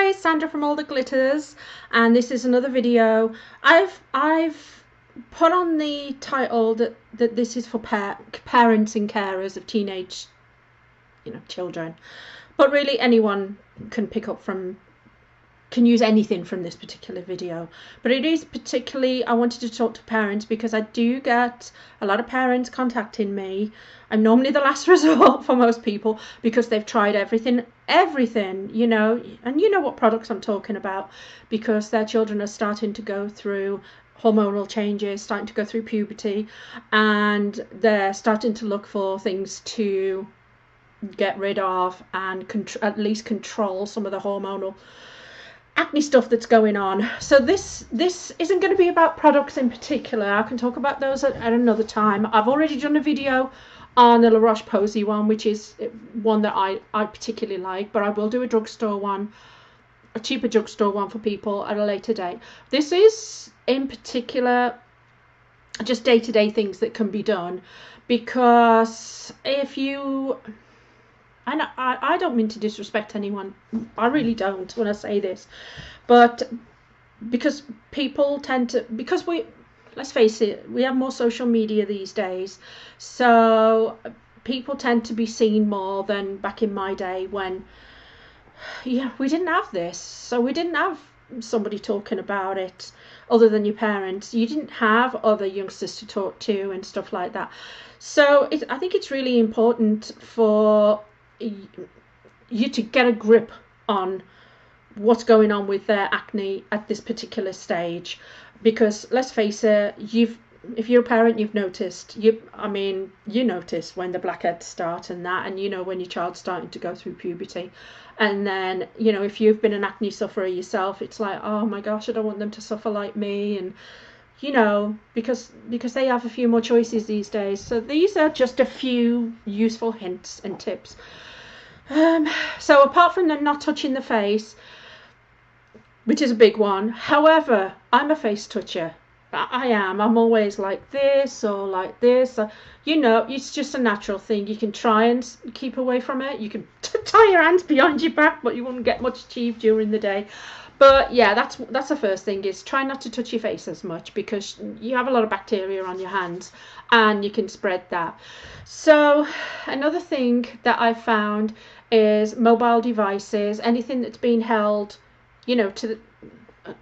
Hi, Sandra from All the Glitters, and this is another video. I've put on the title that this is for parents and carers of teenage, children, but really anyone can can use anything from this particular video. But it is particularly, I wanted to talk to parents because I do get a lot of parents contacting me. I'm normally the last resort for most people because they've tried everything, and you know what products I'm talking about, because their children are starting to go through hormonal changes, starting to go through puberty, and they're starting to look for things to get rid of and at least control some of the hormonal acne stuff that's going on. So this isn't going to be about products in particular. I can talk about those at another time. I've already done a video on the La Roche-Posay one, which is one that I particularly like, but I will do a drugstore one, a cheaper drugstore one for people at a later date. This is in particular just day-to-day things that can be done, because if you, and I don't mean to disrespect anyone, I really don't when I say this, but because people tend to, because let's face it, we have more social media these days, so people tend to be seen more than back in my day when, we didn't have this. So we didn't have somebody talking about it other than your parents. You didn't have other youngsters to talk to and stuff like that. So I think it's really important for you to get a grip on what's going on with their acne at this particular stage, because let's face it, if you're a parent, you've noticed, you notice when the blackheads start and that, and when your child's starting to go through puberty. And then if you've been an acne sufferer yourself, it's like, oh my gosh, I don't want them to suffer like me. And because they have a few more choices these days. So these are just a few useful hints and tips. So apart from them not touching the face, which is a big one, however, I'm a face toucher. I am. I'm always like this or like this. It's just a natural thing. You can try and keep away from it. You can tie your hands behind your back, but you wouldn't get much achieved during the day. But yeah, that's the first thing, is try not to touch your face as much, because you have a lot of bacteria on your hands and you can spread that. So another thing that I found is mobile devices, anything that's been held,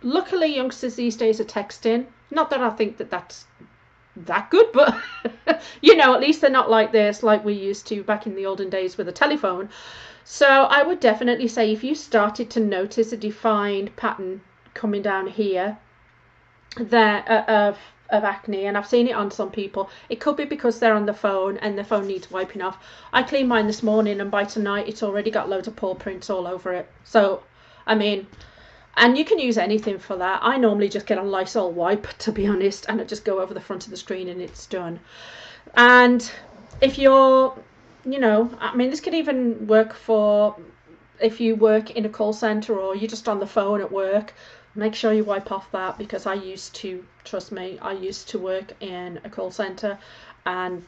luckily youngsters these days are texting. Not that I think that's that good, but at least they're not like this, like we used to back in the olden days with a telephone. So I would definitely say, if you started to notice a defined pattern coming down here there of acne, and I've seen it on some people, it could be because they're on the phone and the phone needs wiping off. I cleaned mine this morning, and by tonight it's already got loads of paw prints all over it. So and you can use anything for that. I normally just get a Lysol wipe, to be honest, and I just go over the front of the screen and it's done. And if you're, this could even work for if you work in a call center or you're just on the phone at work. Make sure you wipe off that, because trust me, I used to work in a call center, and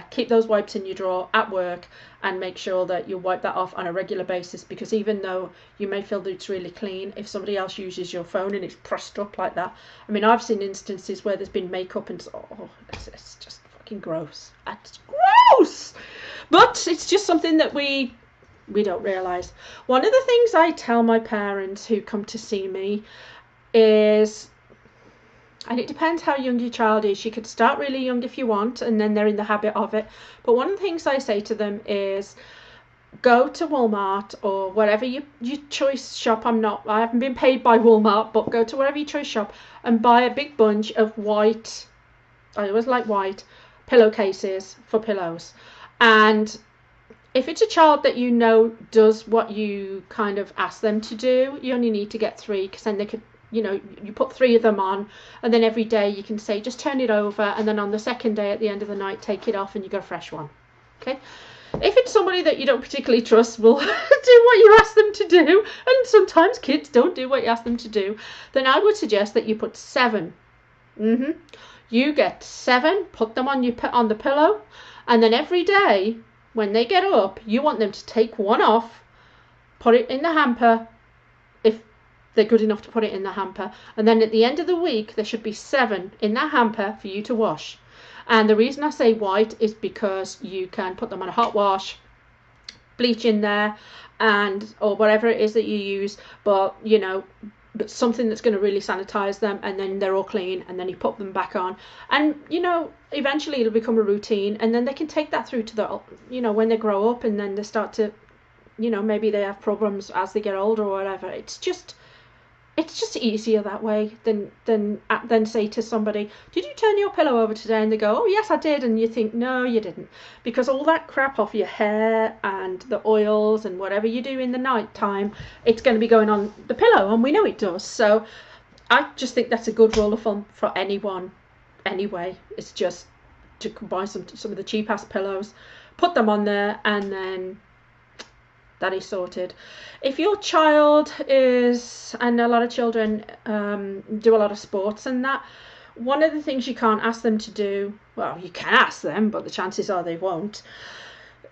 keep those wipes in your drawer at work and make sure that you wipe that off on a regular basis, because even though you may feel that it's really clean, if somebody else uses your phone and it's pressed up like that, I've seen instances where there's been makeup and it's just fucking gross. It's gross! But it's just something that we don't realise. One of the things I tell my parents who come to see me is, and it depends how young your child is. You could start really young if you want, and then they're in the habit of it. But one of the things I say to them is, go to Walmart or whatever your choice shop. I haven't been paid by Walmart, but go to wherever your choice shop and buy a big bunch of white, I always like white, pillowcases for pillows. And if it's a child that does what you kind of ask them to do, you only need to get 3, because then they could, you put 3 of them on, and then every day you can say, just turn it over, and then on the second day at the end of the night, take it off and you get a fresh one. Okay? If it's somebody that you don't particularly trust will do what you ask them to do, and sometimes kids don't do what you ask them to do, then I would suggest that you put 7. You get 7, put them on the pillow, and then every day when they get up, you want them to take one off, put it in the hamper if they're good enough to put it in the hamper, and then at the end of the week there should be 7 in that hamper for you to wash. And the reason I say white is because you can put them on a hot wash, bleach in there, and or whatever it is that you use, but you know, something that's going to really sanitize them, and then they're all clean, and then you put them back on, and you know, eventually it'll become a routine, and then they can take that through to the, you know, when they grow up and then they start to, you know, maybe they have problems as they get older or whatever. It's just easier that way than say to somebody, did you turn your pillow over today? And they go, oh yes I did, and you think, no you didn't, because all that crap off your hair and the oils and whatever you do in the night time, it's going to be going on the pillow, and we know it does. So I just think that's a good rule of thumb for anyone anyway. It's just to buy some of the cheap ass pillows, put them on there, and then that is sorted. If your child is, and a lot of children do a lot of sports and that, one of the things you can't ask them to do, well, you can ask them, but the chances are they won't,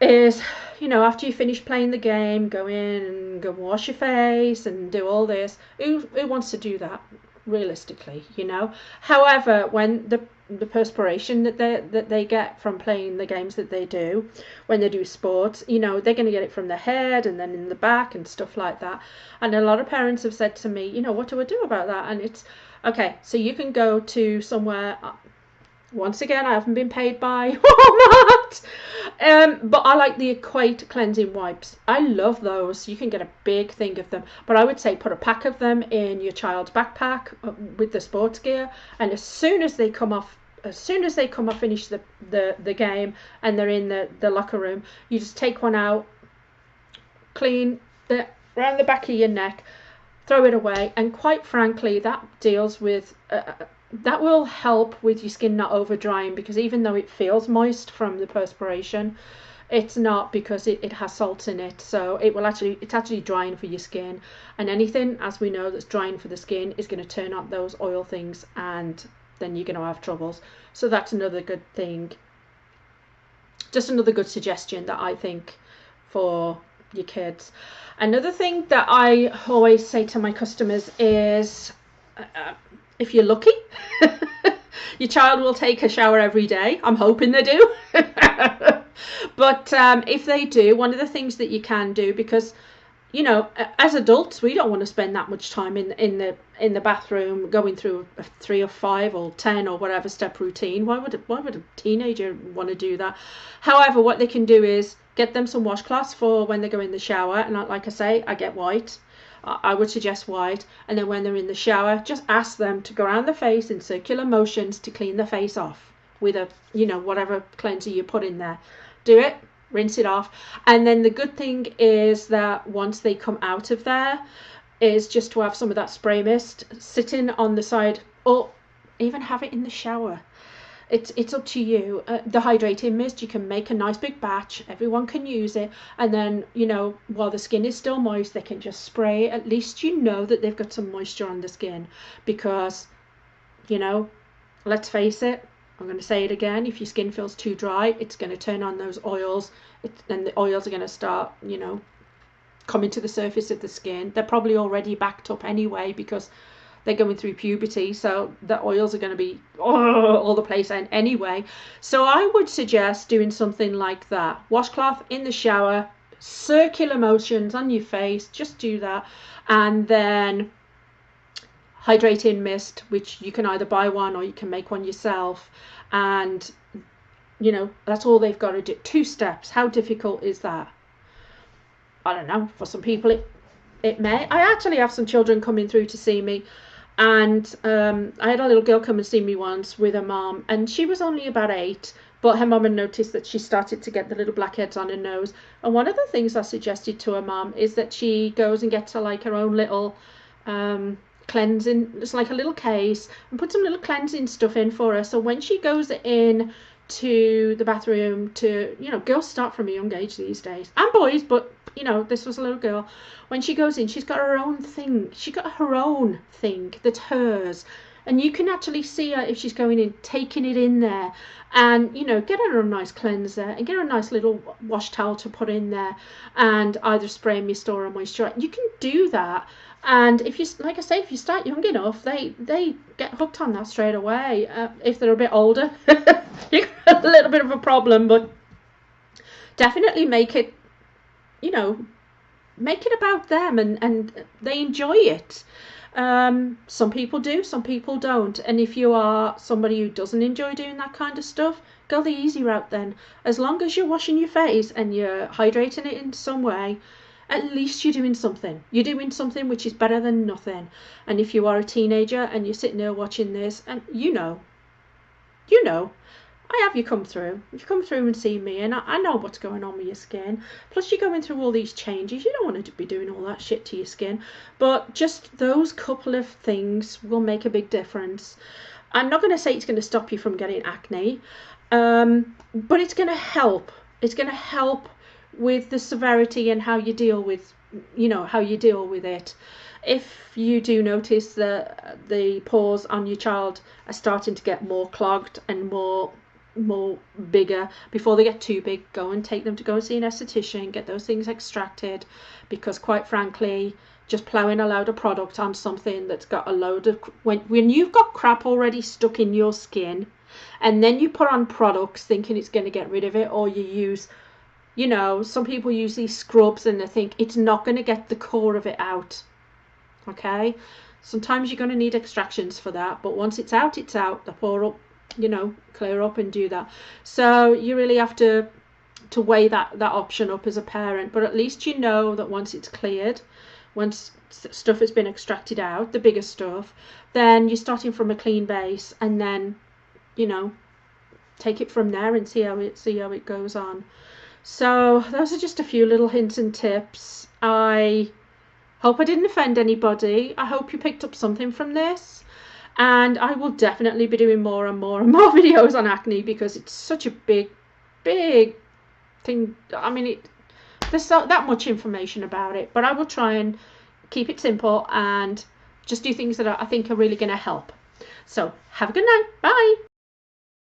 is, you know, after you finish playing the game, go in and go wash your face and do all this. Who wants to do that realistically, you know? However, when the perspiration that they get from playing the games that they do, when they do sports, you know, they're going to get it from the head and then in the back and stuff like that. And a lot of parents have said to me, you know, what do I do about that? And it's okay, so you can go to somewhere, once again, I haven't been paid by Walmart, but I like the Equate cleansing wipes. I love those. You can get a big thing of them, but I would say put a pack of them in your child's backpack with the sports gear, and as soon as they come off, finish the game and they're in the locker room, you just take one out, clean around the back of your neck, throw it away. And quite frankly, that deals with that will help with your skin not over drying, because even though it feels moist from the perspiration, it's not, because it has salts in it, so it's actually drying for your skin. And anything, as we know, that's drying for the skin is going to turn up those oil things, and then you're going to have troubles. So that's another good thing, just another good suggestion that I think for your kids. Another thing that I always say to my customers is, if you're lucky, your child will take a shower every day. I'm hoping they do. But if they do, one of the things that you can do, because, you know, as adults, we don't want to spend that much time in the bathroom going through a 3 or 5 or 10 or whatever step routine. Why would a teenager want to do that? However, what they can do is get them some washcloths for when they go in the shower. And like I say, I get white. I would suggest white. And then when they're in the shower, just ask them to go around the face in circular motions to clean the face off with a, you know, whatever cleanser you put in there. Do it, rinse it off. And then the good thing is that once they come out of there, is just to have some of that spray mist sitting on the side, or even have it in the shower. It's up to you. The hydrating mist, you can make a nice big batch, everyone can use it, and then, you know, while the skin is still moist, they can just spray. At least you know that they've got some moisture on the skin, because, you know, let's face it, I'm going to say it again, if your skin feels too dry, it's going to turn on those oils, and the oils are going to start, you know, coming to the surface of the skin. They're probably already backed up anyway, because they're going through puberty, so the oils are going to be all the place anyway. So I would suggest doing something like that. Washcloth in the shower, circular motions on your face, just do that. And then hydrating mist, which you can either buy one or you can make one yourself. And, you know, that's all they've got to do. 2 steps. How difficult is that? I don't know. For some people, it may. I actually have some children coming through to see me. And I had a little girl come and see me once with her mom, and she was only about 8, but her mom had noticed that she started to get the little blackheads on her nose. And one of the things I suggested to her mom is that she goes and gets her like her own little cleansing, it's like a little case, and put some little cleansing stuff in for her. So when she goes in to the bathroom, to, you know, girls start from a young age these days, and boys, but you know, this was a little girl. When she goes in, she's got her own thing. She got her own thing that's hers. and you can actually see her if she's going in, taking it in there, and you know, get her a nice cleanser and get her a nice little wash towel to put in there, and either spray and mist or a moisturizer. You can do that. And if you, like I say, if you start young enough, they get hooked on that straight away. If they're a bit older, you got a little bit of a problem, but definitely make it, you know, make it about them, and they enjoy it. Some people do, some people don't. And if you are somebody who doesn't enjoy doing that kind of stuff, go the easy route then. As long as you're washing your face and you're hydrating it in some way, at least you're doing something. You're doing something, which is better than nothing. And if you are a teenager and you're sitting there watching this, and you know, I have you come through. You've come through and seen me, and I know what's going on with your skin. Plus, you're going through all these changes. You don't want to be doing all that shit to your skin. But just those couple of things will make a big difference. I'm not going to say it's going to stop you from getting acne, but it's going to help. It's going to help with the severity and how you deal with, you know, how you deal with it. If you do notice that the pores on your child are starting to get more clogged and more bigger, before they get too big, go and take them to go and see an esthetician, get those things extracted, because quite frankly, just ploughing a load of product on something that's got a load of, when you've got crap already stuck in your skin, and then you put on products thinking it's going to get rid of it, or you use, you know, some people use these scrubs and they think it's not going to get the core of it out. Okay, sometimes you're going to need extractions for that, but once it's out, it's out. The pore up, you know, clear up and do that. So you really have to weigh that option up as a parent. But at least you know that once it's cleared, once stuff has been extracted out, the bigger stuff, then you're starting from a clean base, and then, you know, take it from there and see how it goes on. So those are just a few little hints and tips. I hope I didn't offend anybody. I hope you picked up something from this. And I will definitely be doing more and more and more videos on acne, because it's such a big thing. I mean, there's that much information about it. But I will try and keep it simple and just do things that I think are really going to help. So have a good night. Bye.